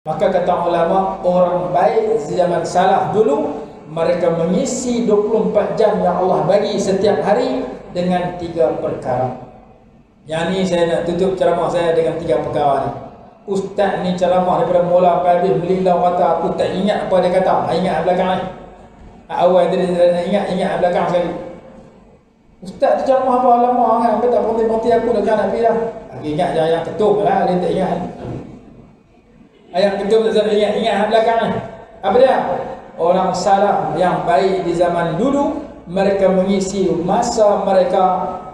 Maka kata ulama, orang baik zaman salaf dulu, mereka mengisi 24 jam yang Allah bagi setiap hari dengan 3 perkara. Yang ni saya nak tutup ceramah saya dengan 3 perkara ni. Ustaz ni ceramah daripada mula sampai habis melilau kata, aku tak ingat apa dia kata. Ingat belakang ni. Awal tadi nak ingat belakang sekali. Ustaz tu ceramah apa lama kan, aku tak berhenti aku dah nak pergi dah. Aku ingat je yang ketum lah, dia tak ingat. Ayat ketum tak ingat belakang ni. Apa dia? Orang salaf yang baik di zaman dulu, mereka mengisi masa mereka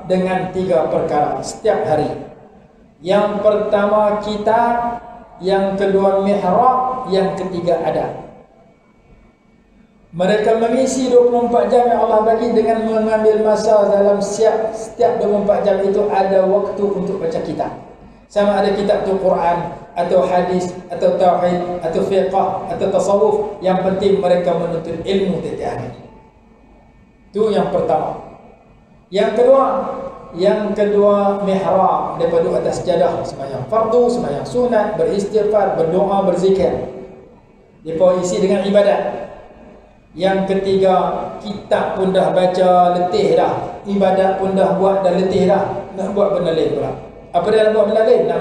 dengan 3 perkara setiap hari. Yang pertama kitab, yang kedua mihrab, yang ketiga adab. Mereka mengisi 24 jam yang Allah bagi dengan mengambil masa dalam setiap 24 jam itu ada waktu untuk baca kitab. Sama ada kitab tu Quran atau hadis atau tauhid atau fiqh atau tasawuf, yang penting mereka menuntut ilmu setiap hari. Itu yang pertama. Yang kedua mihrab, daripada duduk atas sejadah, sembahyang fardu, sembahyang sunat, beristighfar, berdoa, berzikir. Mereka isi dengan ibadat. Yang ketiga, kitab pun dah baca letih dah, ibadat pun dah buat dah letih dah, nak buat benda lain pula. Apa dia nak buat benda lain? Nak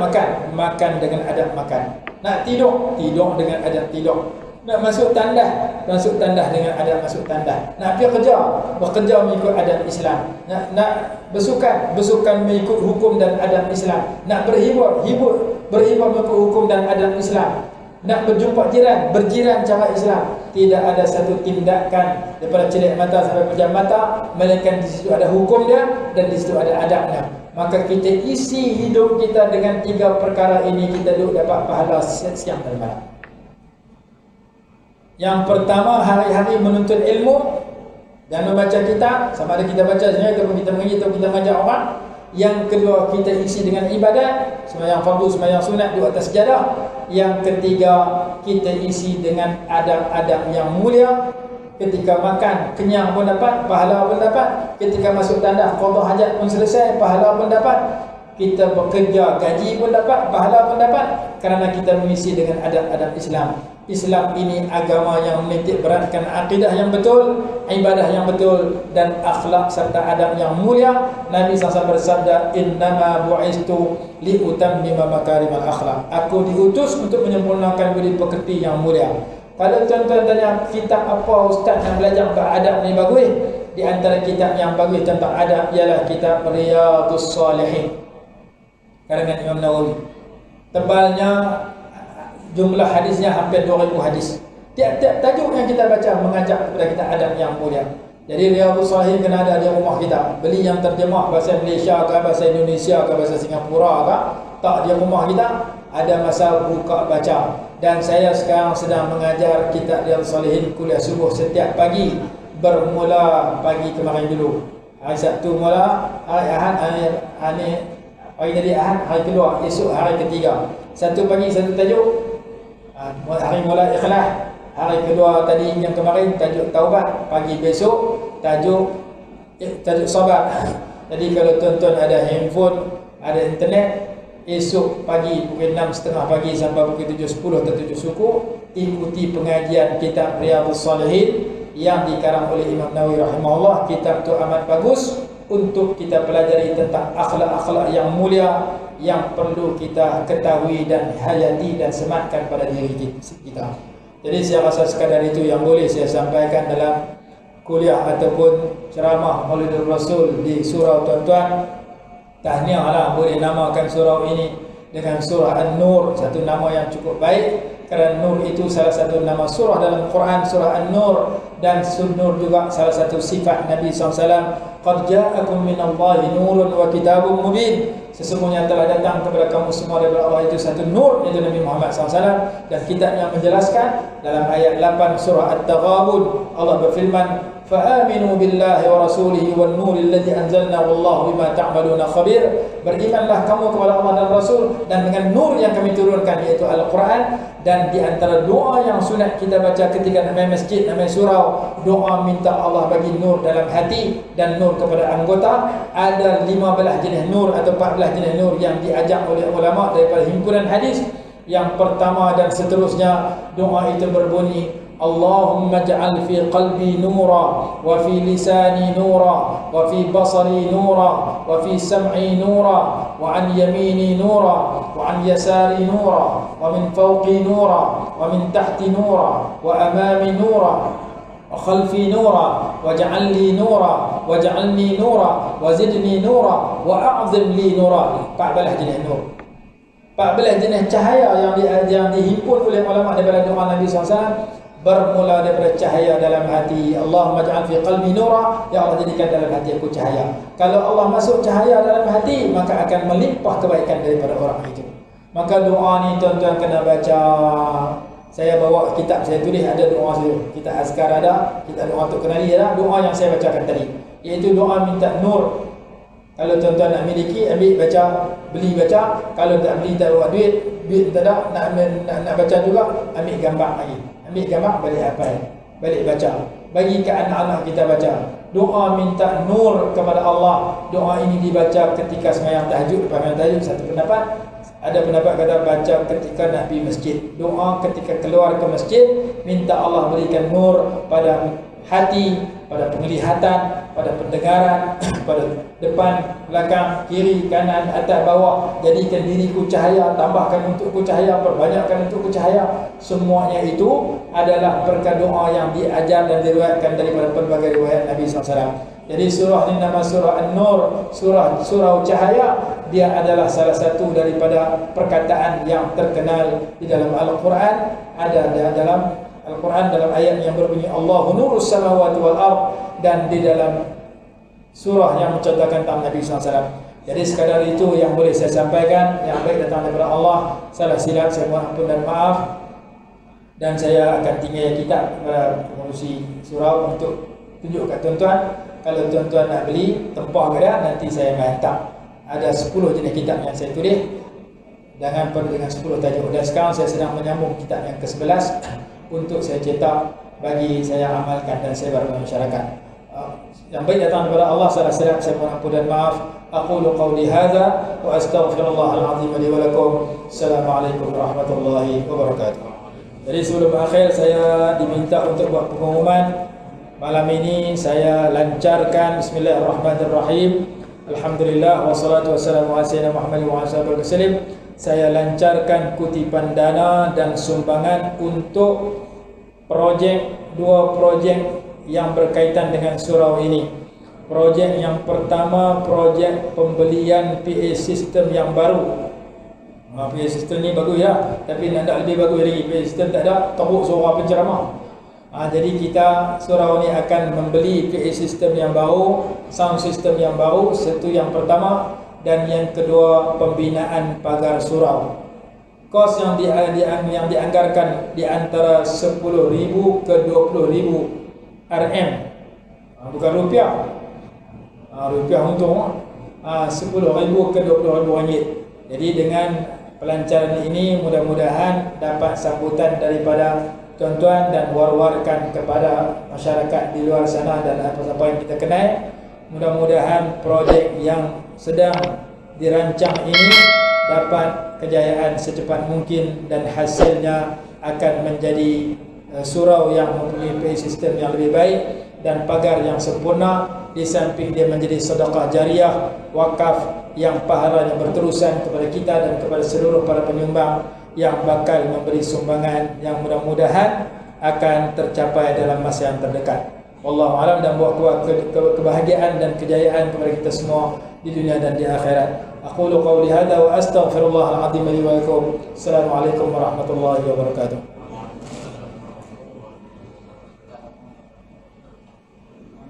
makan dengan adab makan. Nak tidur dengan adab tidur. Nak masuk tandas dengan adab masuk tandas. Nak pergi bekerja mengikut adab Islam. Nak bersukan mengikut hukum dan adab Islam. Nak berhibur mengikut hukum dan adab Islam. Nak berjumpa berjiran cara Islam. Tidak ada satu tindakan daripada celik mata sampai pejam mata, melainkan di situ ada hukum dia dan di situ ada adabnya. Maka kita isi hidup kita dengan 3 perkara ini, kita duduk dapat pahala siang dan malam. Yang pertama, hari-hari menuntut ilmu dan membaca kitab, sama ada kita baca sendiri ataupun kita mengaji atau kita mengajar orang. Yang kedua, kita isi dengan ibadat, sembahyang fardu, sembahyang sunat, duduk atas sejadah. Yang ketiga, kita isi dengan adab-adab yang mulia. Ketika makan, kenyang pun dapat, pahala pun dapat. Ketika masuk tandas, qada hajat pun selesai, pahala pun dapat. Kita bekerja, gaji pun dapat, pahala pun dapat. Kerana kita mengisi dengan adab-adab Islam. Islam ini agama yang menitik beratkan akidah yang betul, ibadah yang betul, dan akhlak serta adab yang mulia. Nabi SAW bersabda, innama bu'istu liutammima makarimal akhlak. Aku diutus untuk menyempurnakan budi pekerti yang mulia. Kalau tuan-tuan tanya kitab apa ustaz yang belajar tentang adab ni bagus, di antara kitab yang bagus tentang adab ialah kitab Riyadhus Shalihin karangan Imam Nawawi. Tebalnya, jumlah hadisnya hampir 2000 hadis. Tiap-tiap tajuk yang kita baca mengajak kepada kita adab yang mulia. Jadi Riyadhus Shalihin kena ada di rumah kita. Beli yang terjemah bahasa Malaysia ke, bahasa Indonesia ke, bahasa Singapura ke, tak di rumah kita. Ada masa buka baca. Dan saya sekarang sedang mengajar kitab Riyadhus Shalihin kuliah subuh setiap pagi. Bermula pagi kemarin dulu. Hari Sabtu mula, hari Ahad, hari tadi Ahad, hari kedua, esok hari ketiga. Satu pagi satu tajuk. Hari mula ikhlas. Hari kedua tadi yang kemarin tajuk taubat. Pagi besok tajuk sabar. Jadi kalau tuan-tuan ada handphone, ada internet, esok pagi pukul 6.30 pagi sampai pukul 7.10 atau 7 suku, ikuti pengajian kitab Riyadhus Shalihin yang dikarang oleh Imam Nawawi rahimahullah. Kitab itu amat bagus untuk kita pelajari tentang akhlak-akhlak yang mulia yang perlu kita ketahui dan hayati dan sematkan pada diri kita. Jadi saya rasa sekadar itu yang boleh saya sampaikan dalam kuliah ataupun ceramah Maulidur Rasul di surau tuan-tuan. Tahniah lah boleh namakan surau ini dengan surah An-Nur, satu nama yang cukup baik. Kerana Nur itu salah satu nama surah dalam Quran, surah An-Nur. Dan Nur juga salah satu sifat Nabi SAW. Qad ja'akum minallahi nurun wa kitabun mubin. Sesungguhnya telah datang kepada kamu semua daripada Allah itu satu nur, yaitu Nabi Muhammad SAW. Dan kitab yang menjelaskan dalam ayat 8 surah At-Taghabun, Allah berfirman, فَآمِنُوا بِاللَّهِ وَرَسُولِهِ وَالنُّورِ الَّذِي أَنزَلْنَا وَاللَّهُ بِمَا تَعْمَلُونَ خَبِيرٌ. Berimanlah kamu kepada Allah dan Rasul dan dengan nur yang kami turunkan, yaitu Al-Quran. Dan di antara doa yang sunat kita baca ketika nak main masjid, nak main surau, doa minta Allah bagi nur dalam hati dan nur kepada anggota. Ada 15 jenis nur atau 14 jenis nur yang diajak oleh ulama daripada himpunan hadis. Yang pertama dan seterusnya, doa itu berbunyi, Allahumma ja'al fi qalbi nura, wa fi lisani nura, wa fi basari nura, wa fi sam'i nura, wa an yamini nura, wa an yasari nura, wa min fawqi nura, wa min tahti nura, wa amami nura, wa khalfi nura, wa ja'al li nura, wa ja'alni nura, wa zidni nura, wa a'zim li nura. 14 jenis nur, 14 jenis cahaya yang dihimpun oleh ulama daripada doa Nabi SAW. Bermula daripada cahaya dalam hati. Allahumma ja'al fi qalbi nura, ya Allah jadikan dalam hati aku cahaya. Kalau Allah masuk cahaya dalam hati, maka akan melimpah kebaikan daripada orang itu. Maka doa ni tuan-tuan kena baca. Saya bawa kitab, saya tulis ada doa saya. Kita azkar ada, kita doa untuk kenali ada, doa yang saya bacakan tadi, iaitu doa minta nur. Kalau tuan-tuan nak miliki, ambil baca, beli baca. Kalau tak beli tak bawa duit tak ada, nak baca juga, ambil gambar lagi. Ambil gambar, balik hafal, balik baca, bagi ke anak-anak kita baca. Doa minta nur kepada Allah. Doa ini dibaca ketika sembahyang tahajud. Sembahyang tahajud satu pendapat, ada pendapat kata baca ketika nak pergi masjid. Doa ketika keluar ke masjid, minta Allah berikan nur pada hati, pada penglihatan, pada pendengaran, pada depan, belakang, kiri, kanan, atas, bawah. Jadikan diriku cahaya, tambahkan untukku cahaya, perbanyakkan untukku cahaya. Semuanya itu adalah berkat doa yang diajar dan diriwayatkan daripada pelbagai riwayat Nabi SAW. Jadi surah ini nama surah An-Nur, surah cahaya. Dia adalah salah satu daripada perkataan yang terkenal di dalam Al-Quran. Ada dalam Al-Quran dalam ayat yang berbunyi Allahu nurus samawati wal ard, dan di dalam surah yang mencontohkan tentang Nabi SAW. Jadi sekadar itu yang boleh saya sampaikan. Yang baik datang daripada Allah, salah silap saya mohon ampun dan maaf. Dan saya akan tinggal kitab pengurusi surau untuk tunjuk kat tuan-tuan. Kalau tuan-tuan nak beli, tempah ke dah, nanti saya hantar. Ada 10 jenis kitab yang saya tulis dengan 10 tajuk. Dan sekarang saya sedang menyambung kitab yang ke-11 untuk saya cetak bagi saya amalkan dan sebar kepada masyarakat. Yang baik datang daripada Allah, salah silap saya mohon ampun dan maaf. Aqulu qawli hadza wa astaghfirullahal azim li wa lakum. Assalamualaikum warahmatullahi wabarakatuh. Jadi sebelum akhir saya diminta untuk buat pengumuman. Malam ini saya lancarkan bismillahirrahmanirrahim. Alhamdulillah wassalatu wassalamu ala sayyidina Muhammad wa ala alihi wasallam. Saya lancarkan kutipan dana dan sumbangan untuk dua projek yang berkaitan dengan surau ini. Projek yang pertama, projek pembelian PA system yang baru. PA system ni bagus ya, tapi nak lebih bagus lagi. PA system tak ada, teruk suara penceramah. Jadi kita surau ni akan membeli PA system yang baru, sound system yang baru, satu yang pertama. Dan yang kedua, pembinaan pagar surau. Kos yang dianggarkan di antara 10,000 ke 20,000 RM. Bukan rupiah. Rupiah untung. 10,000 ke 20,000 ringgit. Jadi dengan pelancaran ini mudah-mudahan dapat sambutan daripada tuan-tuan dan war-warkan kepada masyarakat di luar sana dan apa-apa yang kita kenal. Mudah-mudahan projek yang sedang dirancang ini dapat kejayaan secepat mungkin dan hasilnya akan menjadi surau yang mempunyai PA sistem yang lebih baik dan pagar yang sempurna. Di samping dia menjadi sedekah jariah, wakaf yang pahalanya berterusan kepada kita dan kepada seluruh para penyumbang yang bakal memberi sumbangan yang mudah-mudahan akan tercapai dalam masa yang terdekat. Wallahu a'lam, dan buat kebahagiaan dan kejayaan kepada kita semua di dunia dan di akhirat. Aqulu qawli hadza wa astaghfirullahal azim li wa lakum. Assalamualaikum warahmatullahi wabarakatuh.